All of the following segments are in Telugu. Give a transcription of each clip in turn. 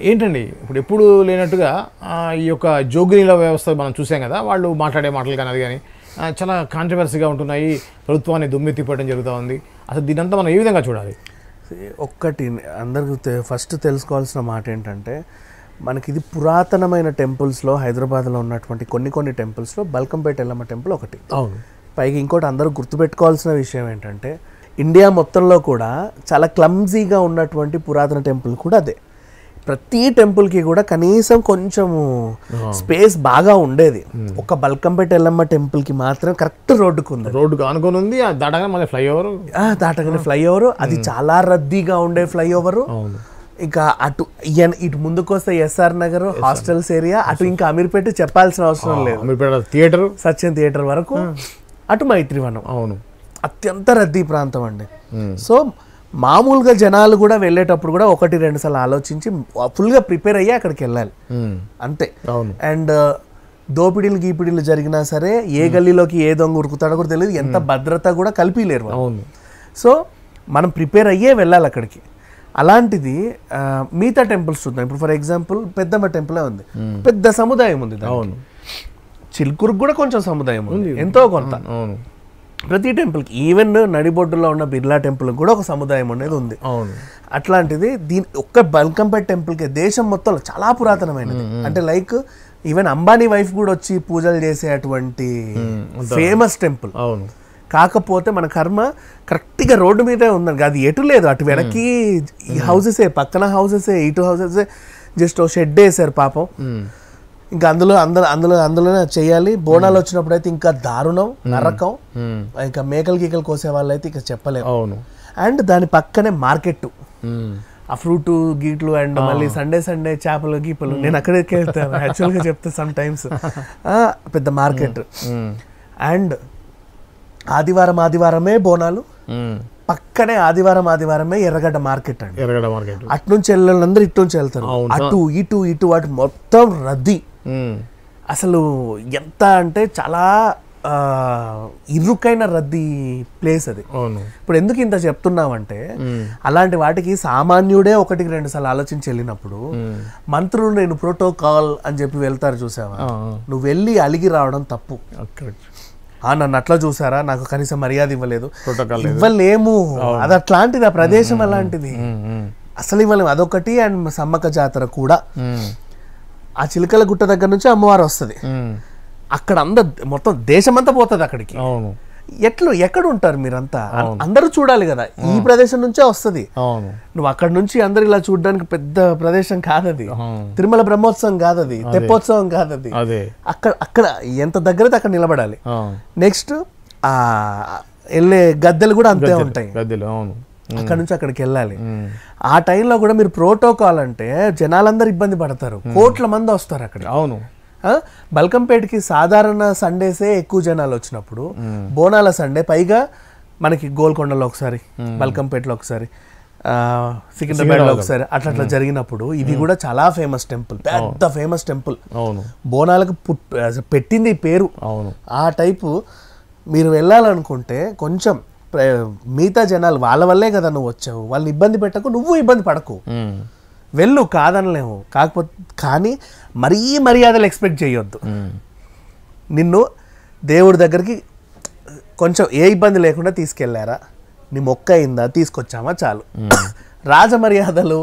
ఏంటండి ఇప్పుడు ఎప్పుడు లేనట్టుగా ఈ యొక్క జోగినీల వ్యవస్థ మనం చూసాం కదా, వాళ్ళు మాట్లాడే మాటలు కానీ అది కానీ చాలా కాంట్రవర్సీగా ఉంటున్నాయి, ప్రభుత్వాన్ని దుమ్మెత్తిపోవడం జరుగుతూ ఉంది. అసలు దీనంతా మనం ఏ విధంగా చూడాలి? ఒక్కటి అందరికి ఫస్ట్ తెలుసుకోవాల్సిన మాట ఏంటంటే, మనకి ఇది పురాతనమైన టెంపుల్స్లో హైదరాబాద్లో ఉన్నటువంటి కొన్ని టెంపుల్స్లో బల్కంపేట ఎల్లమ్మ టెంపుల్ ఒకటి. అవును. పైగా ఇంకోటి అందరూ గుర్తుపెట్టుకోవాల్సిన విషయం ఏంటంటే, ఇండియా మొత్తంలో కూడా చాలా క్లమ్జీగా ఉన్నటువంటి పురాతన టెంపుల్ కూడా అదే. ప్రతి టెంపుల్కి కూడా కనీసం కొంచెము స్పేస్ బాగా ఉండేది. ఒక బల్కంపేట ఎల్లమ్మ టెంపుల్కి మాత్రం కరెక్ట్ రోడ్డుకు ఉంది, రోడ్డుకు ఆనుకొని ఉంది. దాటగానే ఫ్లైఓవర్, దాటగానే ఫ్లైఓవర్, అది చాలా రద్దీగా ఉండే ఫ్లైఓవర్. ఇంకా ఇటు ముందుకు వస్తే ఎస్ఆర్ నగర్ హాస్టల్స్ ఏరియా, అటు ఇంకా అమీర్పేట చెప్పాల్సిన అవసరం లేదు, అమీర్పేట థియేటర్, సత్యం థియేటర్ వరకు, అటు మైత్రివనం. అవును, అత్యంత రద్దీ ప్రాంతం అండి. సో మామూలుగా జనాలు కూడా వెళ్ళేటప్పుడు కూడా 1-2 సార్లు ఆలోచించి ఫుల్గా ప్రిపేర్ అయ్యి అక్కడికి వెళ్ళాలి అంతే. అండ్ దోపిడీలు గీపిడీలు జరిగినా సరే ఏ గల్లీలోకి ఏ దొంగ ఉరుకుతాడో కూడా తెలియదు, ఎంత భద్రత కూడా కలిపిలేరు. సో మనం ప్రిపేర్ అయ్యే వెళ్ళాలి అక్కడికి. అలాంటిది మిగతా టెంపుల్స్ చూద్దాం. ఇప్పుడు ఫర్ ఎగ్జాంపుల్ పెద్దమ్మ టెంపులే ఉంది, పెద్ద సముదాయం ఉంది. చిలుకూరుకు కూడా కొంచెం సముదాయం ఉంది, ఎంతో కొంత. ప్రతి టెంపుల్కి, ఈవెన్ నడిబొడ్డులో ఉన్న బిర్లా టెంపుల్ కూడా ఒక సముదాయం అనేది ఉంది. అట్లాంటిది ఒక్క బల్కంపేట టెంపుల్కి దేశం మొత్తంలో చాలా పురాతనమైనది. అంటే లైక్ ఈవెన్ అంబానీ వైఫ్ కూడా వచ్చి పూజలు చేసే అటువంటి ఫేమస్ టెంపుల్. కాకపోతే మన కర్మ కరెక్ట్గా రోడ్డు మీదే ఉందండి, అది ఎటు లేదు. అటు వెనక్కి ఈ హౌసెసే, పక్కన హౌసెసే, ఇటు హౌసెసే, జస్ట్ ఓ షెడ్ వేసారు పాపం. ఇంకా అందులోనే చేయాలి. బోనాలు వచ్చినప్పుడు అయితే ఇంకా దారుణం, నరకం. ఇంకా మేకలు గీకలు కోసే వాళ్ళు అయితే ఇంకా చెప్పలేము. అండ్ దాని పక్కనే మార్కెట్, ఆ ఫ్రూట్ గీట్లు, అండ్ మళ్ళీ సండే చేపలు గీపలు. నేను అక్కడికి వెళ్తాను యాక్చువల్గా చెప్తే సమ్ టైమ్స్. పెద్ద మార్కెట్. అండ్ ఆదివారమే బోనాలు, పక్కనే ఆదివారమే ఎర్రగడ్డ మార్కెట్ అండి. అటు నుంచి వెళ్ళాలందరూ ఇటు నుంచి వెళ్తారు, అటు ఇటు అటు మొత్తం రద్దీ. అసలు ఎంత అంటే చాలా ఇరుకైన రద్దీ ప్లేస్ అది. ఇప్పుడు ఎందుకు ఇంత చెప్తున్నామంటే, అలాంటి వాటికి సామాన్యుడే 1-2 సార్లు ఆలోచించి వెళ్ళినప్పుడు మంత్రులు నేను ప్రోటోకాల్ అని చెప్పి వెళ్తారు చూసావా, నువ్వు వెళ్ళి అలిగి రావడం తప్పు. నన్ను అట్లా చూసారా, నాకు కనీసం మర్యాద ఇవ్వలేదు, ఇవ్వలేము. అది అట్లాంటిది, ఆ ప్రదేశం అలాంటిది, అసలు ఇవ్వలేము. అదొకటి. అండ్ సమ్మక్క జాతర కూడా ఆ చిలకల గుట్ట దగ్గర నుంచి అమ్మవారు వస్తుంది, అక్కడ మొత్తం దేశమంతా పోతుంది అక్కడికి. ఎక్కడ ఉంటారు మీరంతా? అందరూ చూడాలి కదా, ఈ ప్రదేశం నుంచే వస్తుంది. నువ్వు అక్కడ నుంచి అందరు ఇలా చూడడానికి పెద్ద ప్రదేశం కాదది, తిరుమల బ్రహ్మోత్సవం కాదది, తెప్పోత్సవం కాదది. అక్కడ ఎంత దగ్గర అక్కడ నిలబడాలి. నెక్స్ట్ వెళ్ళే గద్దెలు కూడా అంతే ఉంటాయి, అక్కడ నుంచి అక్కడికి వెళ్ళాలి. ఆ టైంలో కూడా మీరు ప్రోటోకాల్ అంటే జనాలందరూ ఇబ్బంది పడతారు, కోట్ల మంది వస్తారు అక్కడ. బల్కంపేటకి సాధారణ సండేసే ఎక్కువ జనాలు వచ్చినప్పుడు, బోనాల సండే, పైగా మనకి గోల్కొండలో ఒకసారి, బల్కంపేటలో ఒకసారి, సికింద్రాబాద్లో ఒకసారి, అట్లా జరిగినప్పుడు ఇది కూడా చాలా ఫేమస్ టెంపుల్, పెద్ద ఫేమస్ టెంపుల్. బోనాలకు పెట్టింది పేరు. ఆ టైపు మీరు వెళ్ళాలనుకుంటే కొంచెం మిగతా జనాలు వాళ్ళ వల్లే కదా నువ్వు వచ్చావు, వాళ్ళని ఇబ్బంది పెట్టకు, నువ్వు ఇబ్బంది పడకు, వెళ్ళు, కాదనలేము. కానీ మరీ మర్యాదలు ఎక్స్పెక్ట్ చేయొద్దు. నిన్ను దేవుడి దగ్గరికి కొంచెం ఏ ఇబ్బంది లేకుండా తీసుకెళ్లారా, నీ మొక్క అయిందా, తీసుకొచ్చామా, చాలు. రాజమర్యాదలు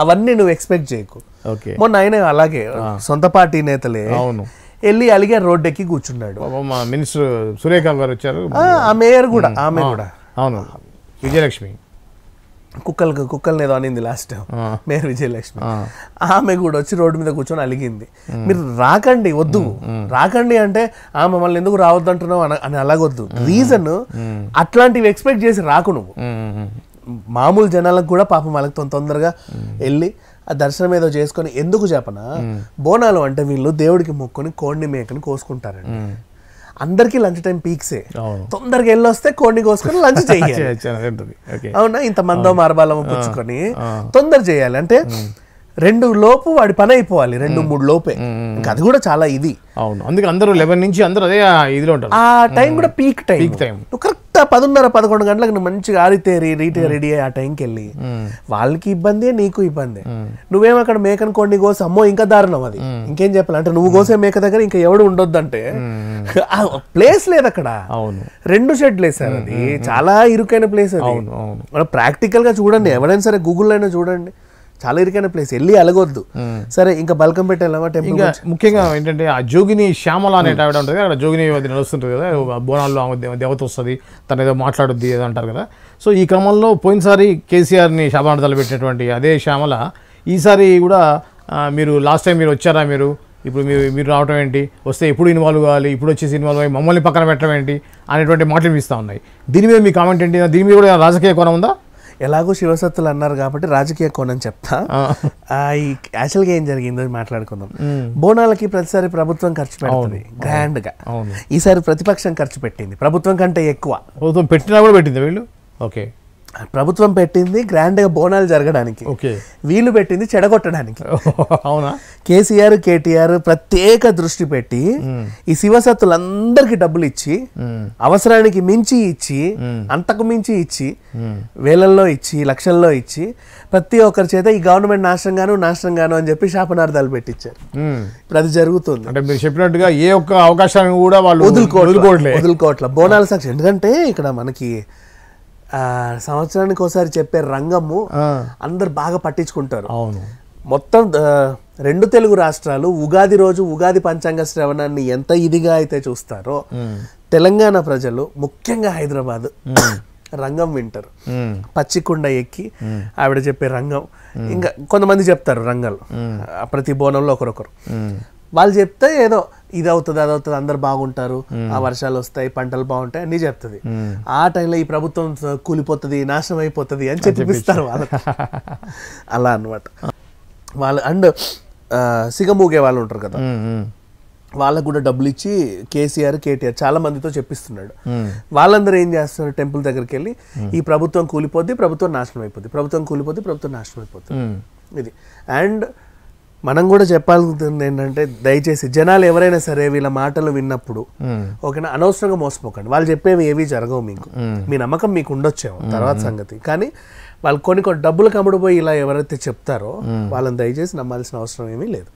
అవన్నీ నువ్వు ఎక్స్పెక్ట్ చేయకు. మొన్న ఆయన అలాగే సొంత పార్టీ నేతలే వెళ్ళి అలిగే రోడ్డు ఎక్కి కూర్చున్నాడు. మినిస్టర్ సురేఖ గారు వచ్చారు, ఆ మేయర్ కూడా, ఆమె కూడా, అవును, విజయలక్ష్మి, కుక్కల్ని ఏదో అనింది లాస్ట్ టైం, మేయర్ విజయలక్ష్మి, ఆమె కూడా వచ్చి రోడ్డు మీద కూర్చొని అలిగింది. మీరు రాకండి, వద్దు, రాకండి అంటే మమ్మల్ని ఎందుకు రావద్దు అంటున్నావు అని అలాగొద్దు. రీజన్ అట్లాంటివి ఎక్స్పెక్ట్ చేసి రాకు నువ్వు. మామూలు జనాలకు కూడా పాపం వాళ్ళకి తొందరగా వెళ్ళి ఆ దర్శనం ఏదో చేసుకొని, ఎందుకు చెప్పనా, బోనాలు అంటే వీళ్ళు దేవుడికి మొక్కుని కోడిని మేకని కోసుకుంటారండి. అందరికి లంచ్ టైం పీక్సే, తొందరగా వెళ్ళొస్తే కోడిని కోసుకొని లంచ్ చేయాలి. అవునా, ఇంత మందో మరబాలమో పుచ్చుకొని తొందర చేయాలి. అంటే 2 లోపు వాడి పని అయిపోవాలి, 2-3 లోపే. ఇంకా అది కూడా చాలా ఇది. అవును, అందుకే అందరూ 11 నుంచి అందరూ అదే ఇదిలో ఉంటారు. ఆ టైం కూడా పీక్ టైం. నువ్వు కరెక్ట్ ఆ 10:30-11 గంటలకు నువ్వు మంచిగా ఆరితేరి రెడీ అయ్యి ఆ టైంకి వెళ్ళి వాళ్ళకి ఇబ్బంది నీకు ఇబ్బంది. నువ్వేమో అక్కడ మేకను కొన్ని కోసి అమ్మో ఇంకా దారుణం అది. ఇంకేం చెప్పాలి అంటే నువ్వు కోసే మేక దగ్గర ఇంకా ఎవడు ఉండొద్దు అంటే ప్లేస్ లేదు అక్కడ. 2 షెడ్లు వేసారు. అది చాలా ఇరుకైన ప్లేస్ అది. మనం ప్రాక్టికల్ గా చూడండి, ఎవరైనా సరే గూగుల్లో అయినా చూడండి, చాలా ఇరుకైన ప్లేస్, వెళ్ళి అలగొద్దు. సరే ఇంకా బల్కంపేట వెళ్ళామా టెంపుల్. ముఖ్యంగా ఏంటంటే ఆ జోగిని శ్యామల అనే ఆవిడ ఉంటుంది, అక్కడ జోగిని అది నడుస్తుంటుంది కదా, బోనాల్లో దేవత వస్తుంది, తను ఏదో మాట్లాడుద్ది ఏదో అంటారు కదా. సో ఈ క్రమంలో పోయినసారి కేసీఆర్ని శాపనార్థాలు పెట్టినటువంటి అదే శ్యామల ఈసారి కూడా మీరు లాస్ట్ టైం మీరు వచ్చారా, ఇప్పుడు మీరు రావటం ఏంటి, వస్తే ఎప్పుడు ఇన్వాల్వ్ కావాలి, ఇప్పుడు వచ్చేసి ఇన్వాల్వ్ అయ్యి మమ్మల్ని పక్కన పెట్టడం ఏంటి అనేటువంటి మాటలు వినిపిస్తూ ఉన్నాయి. దీని మీద మీ కామెంట్ ఏంటి? దీని మీద కూడా రాజకీయ కోణం ఉందా? ఎలాగో శివసత్తులు అన్నారు కాబట్టి రాజకీయ కోణం చెప్తా. యాక్చువల్గా ఏం జరిగిందో మాట్లాడుకుందాం. బోనాలకి ప్రతిసారి ప్రభుత్వం ఖర్చు పెడుతుంది గ్రాండ్ గా. ఈసారి ప్రతిపక్షం ఖర్చు పెట్టింది ప్రభుత్వం కంటే ఎక్కువ. ప్రభుత్వం పెట్టినా కూడా పెట్టింది వీళ్ళు. ఓకే, ప్రభుత్వం పెట్టింది గ్రాండ్ గా బోనాలు జరగడానికి, వీళ్ళు పెట్టింది చెడగొట్టడానికి. అవునా? కేసీఆర్ కేటీఆర్ ప్రత్యేక దృష్టి పెట్టి ఈ శివసత్తులందరికీ డబ్బులు ఇచ్చి, అవసరానికి మించి ఇచ్చి, అంతకు మించి ఇచ్చి, వేలల్లో ఇచ్చి, లక్షల్లో ఇచ్చి, ప్రతి ఒక్కరి చేత ఈ గవర్నమెంట్ నాశనం గాను అని చెప్పి శాపనార్థాలు పెట్టించారు. ఇప్పుడు అది జరుగుతుంది. అంటే మీరు చెప్పినట్టుగా ఏ ఒక్క అవకాశాన్ని కూడా వాళ్ళు వదులుకోవట్ల బోనాల సాక్షి. ఎందుకంటే ఇక్కడ మనకి సంవత్సరానికి ఒకసారి చెప్పే రంగము అందరు బాగా పట్టించుకుంటారు. మొత్తం 2 తెలుగు రాష్ట్రాలు ఉగాది రోజు ఉగాది పంచాంగ శ్రవణాన్ని ఎంత ఇదిగా అయితే చూస్తారో, తెలంగాణ ప్రజలు ముఖ్యంగా హైదరాబాద్ రంగం వింటారు. పచ్చికుండ ఎక్కి ఆవిడ చెప్పే రంగం, ఇంకా కొంతమంది చెప్తారు రంగాలు, ప్రతి బోనంలో ఒకరొకరు. వాళ్ళు చెప్తే ఏదో ఇది అవుతుంది అది అవుతుంది, అందరు బాగుంటారు, ఆ వర్షాలు వస్తాయి, పంటలు బాగుంటాయి అన్నీ చెప్తుంది. ఆ టైంలో ఈ ప్రభుత్వం కూలిపోతుంది, నాశనం అయిపోతుంది అని చెప్పిస్తారు వాళ్ళు. అలా అనమాట వాళ్ళు. అండ్ సిగమూగే వాళ్ళు ఉంటారు కదా, వాళ్ళకు కూడా డబ్బులు ఇచ్చి కేసీఆర్ కేటీఆర్ చాలా మందితో చెప్పిస్తున్నాడు. వాళ్ళందరూ ఏం చేస్తున్నారు, టెంపుల్ దగ్గరికి వెళ్ళి ఈ ప్రభుత్వం కూలిపోద్ది, ప్రభుత్వం నాశనం అయిపోద్ది, ప్రభుత్వం కూలిపోద్ది, ప్రభుత్వం నాశనం అయిపోద్ది ఇది. అండ్ మనం కూడా చెప్పాల్సింది ఏంటంటే, దయచేసి జనాలు ఎవరైనా సరే వీళ్ళ మాటలు విన్నప్పుడు ఓకేనా, అనవసరంగా మోసపోకండి. వాళ్ళు చెప్పేవి ఏవి జరగవు మీకు, మీ నమ్మకం మీకు ఉండొచ్చేమో తర్వాత సంగతి. కానీ వాళ్ళు కొన్ని డబ్బులు కమ్ముడుపోయి ఇలా ఎవరైతే చెప్తారో వాళ్ళని దయచేసి నమ్మాల్సిన అవసరం ఏమీ లేదు.